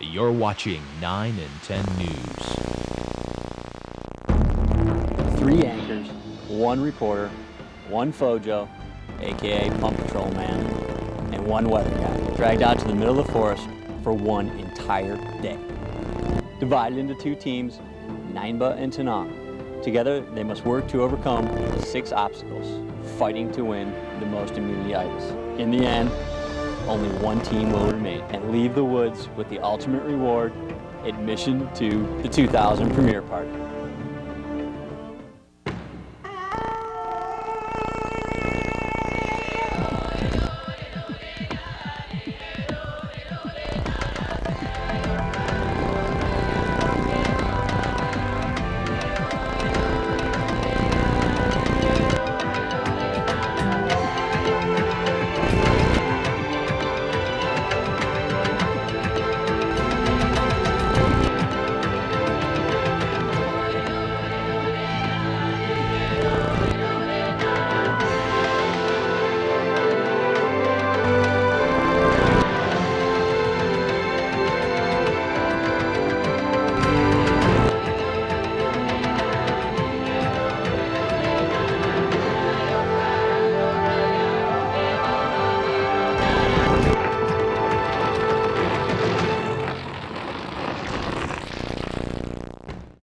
You're watching 9 and 10 News. 3 anchors, 1 reporter, 1 Fojo, aka Pump Patrol Man, and 1 weather guy, dragged out to the middle of the forest for 1 entire day. Divided into 2 teams, Nainba and Tanang. Together, they must work to overcome 6 obstacles, fighting to win the most immunity items. In the end, only 1 team will remain and leave the woods with the ultimate reward, admission to the 2000 premiere party.